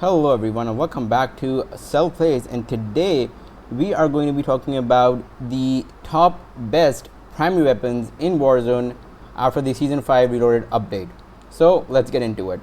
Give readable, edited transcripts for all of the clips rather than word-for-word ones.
Hello everyone and welcome back to Self Plays, and today we are going to be talking about the top best primary weapons in Warzone after the Season 5 Reloaded update. So let's get into it.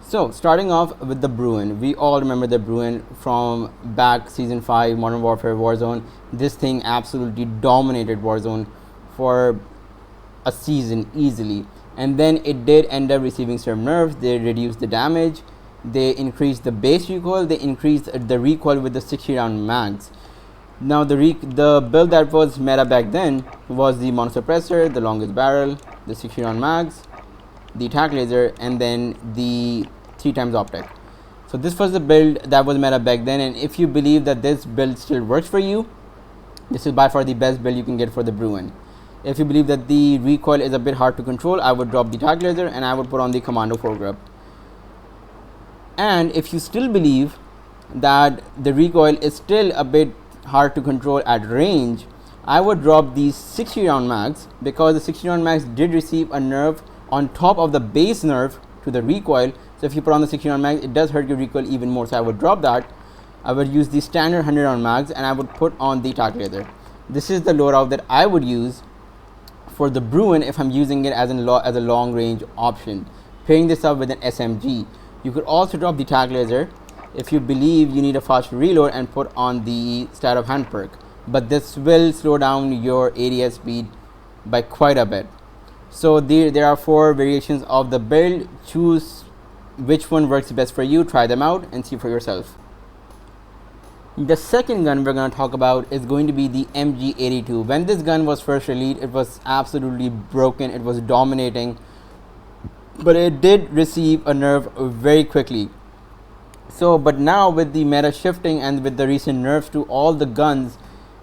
So starting off with the Bruen. We all remember the Bruen from back Season 5 Modern Warfare Warzone. This thing absolutely dominated Warzone for a season easily, and then it did end up receiving some nerfs. They reduced the damage, they increased the base recoil, they increased the recoil with the 60 round mags. Now the build that was meta back then was the monosuppressor, the longest barrel, the 60 round mags, the attack laser, and then the 3x optic. So this was the build that was meta back then, and if you believe that this build still works for you, this is by far the best build you can get for the Bruen. If you believe that the recoil is a bit hard to control, I would drop the attack laser and I would put on the commando foregrip. And if you still believe that the recoil is still a bit hard to control at range, I would drop these 60 round mags, because the 60 round mags did receive a nerf on top of the base nerf to the recoil. So if you put on the 60 round mags, it does hurt your recoil even more, so I would drop that. I would use the standard 100 round mags and I would put on the attack laser. This is the loadout that I would use for the Bruen if I'm using it as a long range option, pairing this up with an SMG. You could also drop the attack laser if you believe you need a fast reload and put on the sleight of hand perk, but this will slow down your ADS speed by quite a bit. So there are 4 variations of the build. Choose which one works best for you, try them out and see for yourself. The second gun we're going to talk about is going to be the MG82. When this gun was first released, it was absolutely broken, it was dominating, but it did receive a nerf very quickly. So but now with the meta shifting and with the recent nerfs to all the guns,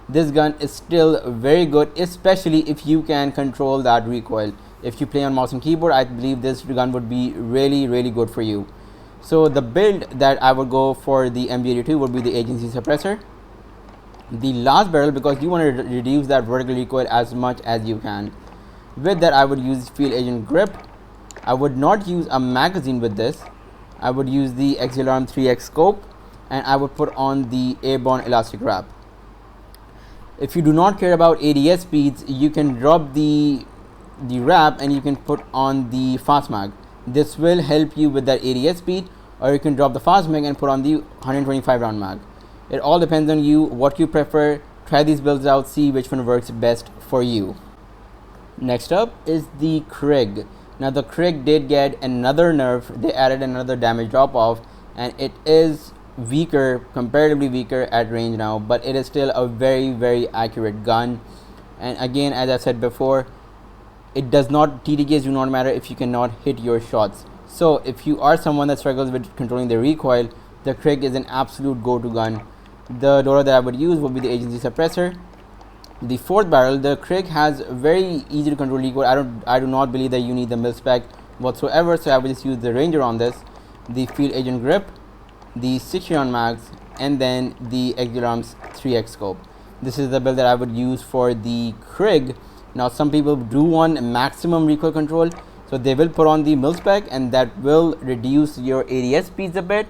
this gun is still very good, especially if you can control that recoil. If you play on mouse and keyboard, I believe this gun would be really good for you. So the build that I would go for the MG82 would be the agency suppressor, the last barrel, because you want to reduce that vertical recoil as much as you can. With that, I would use field agent grip. I would not use a magazine with this. I would use the Alarm 3x scope, and I would put on the airborne elastic wrap. If you do not care about ADS speeds, you can drop the wrap and you can put on the fast mag. This will help you with that ADS speed, or you can drop the fast mag and put on the 125 round mag. It all depends on you, what you prefer. Try these builds out, see which one works best for you. Next up is the Krig. Now the Krig did get another nerf. They added another damage drop off, and it is weaker, comparatively weaker at range now, but it is still a very accurate gun. And again, as I said before, it does not, TDKs do not matter if you cannot hit your shots. So if you are someone that struggles with controlling the recoil, the Krig is an absolute go-to gun. The loadout that I would use would be the agency suppressor, the 4th barrel. The Krig has very easy to control recoil. I do not believe that you need the mil spec whatsoever, so I would just use the ranger on this, the field agent grip, the 60 round mags, and then the Alarm's 3x scope. This is the build that I would use for the Krig. Now some people do want maximum recoil control, so they will put on the mil spec, and that will reduce your ADS speeds a bit,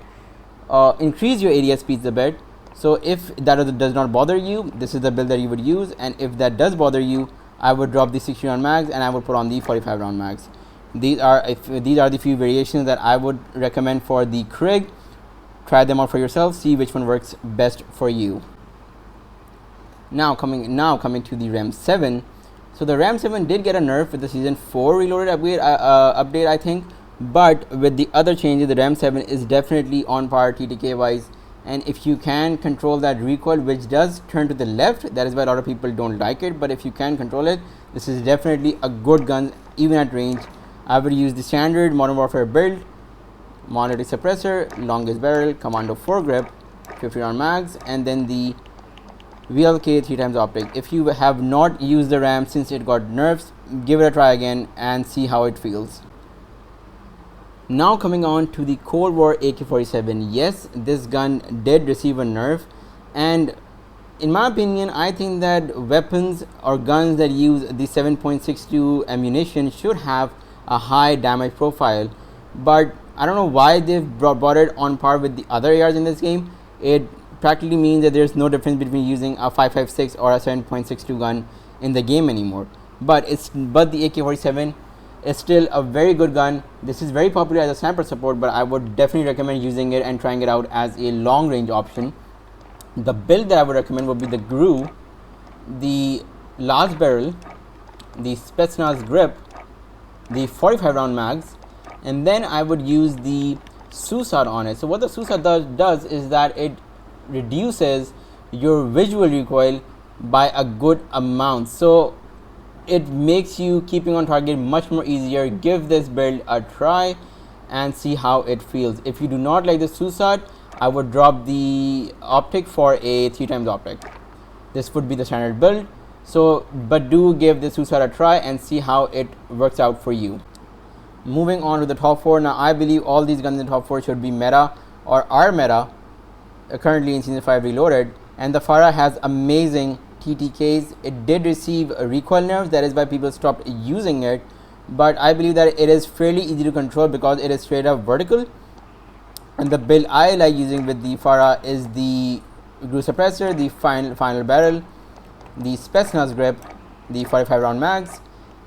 increase your ADS speeds a bit. So if that does not bother you, this is the build that you would use, and if that does bother you, I would drop the 60 round mags and I would put on the 45 round mags. These are the few variations that I would recommend for the Krig. Try them out for yourself, see which one works best for you. Now coming to the RAM 7. So the RAM 7 did get a nerf with the Season 4 Reloaded update, I think, but with the other changes, the RAM 7 is definitely on par TTK wise. And if you can control that recoil, which does turn to the left, that is why a lot of people don't like it, but if you can control it, this is definitely a good gun even at range. I would use the standard Modern Warfare build, monolithic suppressor, longest barrel, commando foregrip, 50 round mags, and then the VLK 3x optic. If you have not used the RAM since it got nerfs, give it a try again and see how it feels. Now coming on to the Cold War AK-47. Yes, this gun did receive a nerf, and in my opinion, I think that weapons or guns that use the 7.62 ammunition should have a high damage profile, but I don't know why they've brought it on par with the other ARs in this game. It practically means that there's no difference between using a 5.56 or a 7.62 gun in the game anymore. But the AK-47 is still a very good gun. This is very popular as a sniper support, but I would definitely recommend using it and trying it out as a long range option. The build that I would recommend would be the Grou, the large barrel, the Spetsnaz grip, the 45 round mags, and then I would use the Susad on it. So what the Susad does is that it reduces your visual recoil by a good amount. So it makes you keeping on target much more easier. Give this build a try and see how it feels. If you do not like the Susad, I would drop the optic for a 3x optic. This would be the standard build. So, but do give the Susad a try and see how it works out for you. Moving on to the top 4. Now I believe all these guns in the top 4 should be meta or are meta currently in Season 5 Reloaded, and the Pharah has amazing TTKs. It did receive a recoil nerf, that is why people stopped using it, but I believe that it is fairly easy to control because it is straight up vertical. And the build I like using with the Pharah is the Grou suppressor, the final barrel, the Spetsnaz grip, the 45 round mags,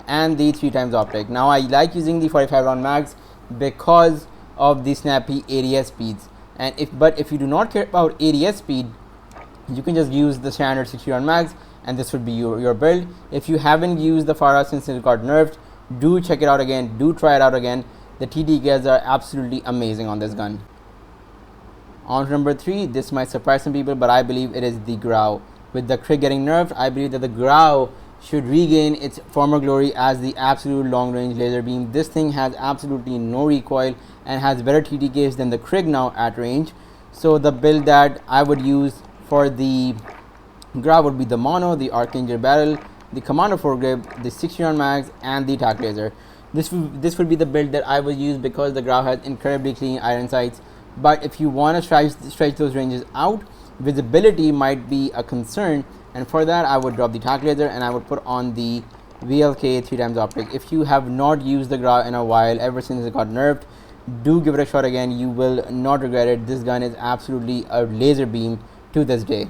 and the 3x optic. Now I like using the 45 round mags because of the snappy ADS speeds, and if you do not care about ADS speed, you can just use the standard 60 round mags and this would be your build. If you haven't used the Pharah since it got nerfed, do check it out again, do try it out again. The TTKs are absolutely amazing on this gun. On to number 3, this might surprise some people, but I believe it is the Grau. With the Krig getting nerfed, I believe that the Grau should regain its former glory as the absolute long range laser beam. This thing has absolutely no recoil and has better TTKs than the Krig now at range. So the build that I would use for the Grau would be the mono, the Archangel barrel, the Commando foregrip, the 60 round mags, and the tac laser. This would be the build that I would use because the Grau has incredibly clean iron sights. But if you want to stretch those ranges out, visibility might be a concern, and for that I would drop the tac laser and I would put on the VLK 3x optic. If you have not used the Grau in a while, ever since it got nerfed, do give it a shot again. You will not regret it. This gun is absolutely a laser beam to this day.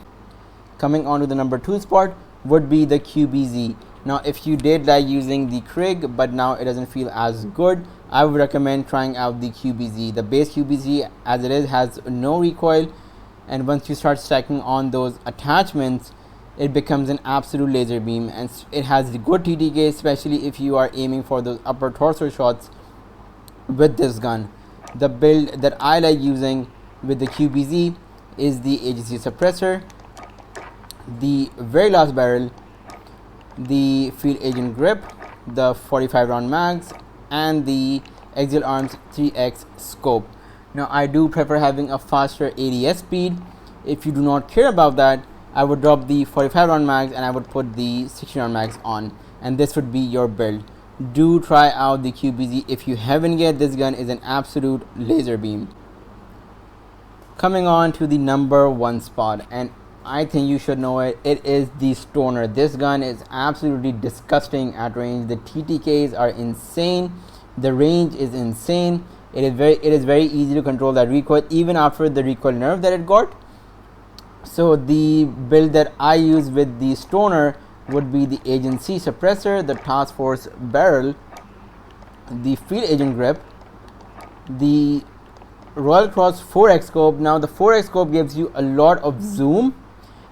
Coming on to the number 2 spot would be the QBZ. Now if you did like using the Krig but now it doesn't feel as good, I would recommend trying out the QBZ. The base QBZ as it is has no recoil, and once you start stacking on those attachments, it becomes an absolute laser beam, and it has the good TTK, especially if you are aiming for those upper torso shots with this gun. The build that I like using with the QBZ is the agency suppressor, the very last barrel, the field agent grip, the 45 round mags, and the Axial Arms 3x scope. Now I do prefer having a faster ADS speed. If you do not care about that, I would drop the 45 round mags and I would put the 60 round mags on, and this would be your build. Do try out the QBZ if you haven't yet. This gun is an absolute laser beam. Coming on to the number 1 spot, and I think you should know it. It is the Stoner. This gun is absolutely disgusting at range. The TTKs are insane. The range is insane. It is very easy to control that recoil even after the recoil nerf that it got. So the build that I use with the Stoner would be the agency suppressor, the task force barrel, the field agent grip, the Royal Cross 4x scope. Now the 4x scope gives you a lot of zoom,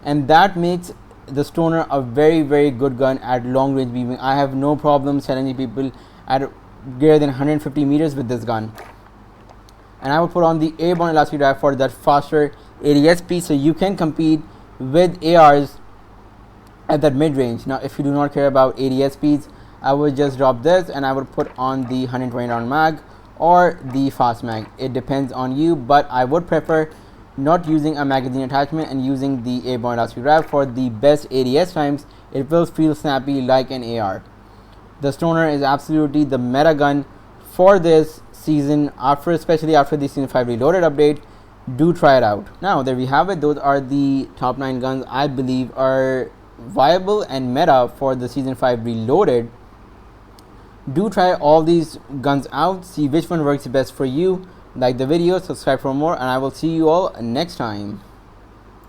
and that makes the Stoner a very good gun at long range beaming. I have no problem challenging people at greater than 150 meters with this gun. And I would put on the airborne elastic drive for that faster ADS speed, so you can compete with ARs at that mid range. Now if you do not care about ADS speeds, I would just drop this and I would put on the 120 round mag or the fast mag. It depends on you, but I would prefer not using a magazine attachment and using the airborne elastic drive for the best ADS times. It will feel snappy like an AR. The Stoner is absolutely the meta gun for this season, especially after the Season 5 Reloaded update. Do try it out. Now there we have it. Those are the top 9 guns I believe are viable and meta for the Season 5 Reloaded. Do try all these guns out, see which one works best for you. Like the video, subscribe for more, and I will see you all next time.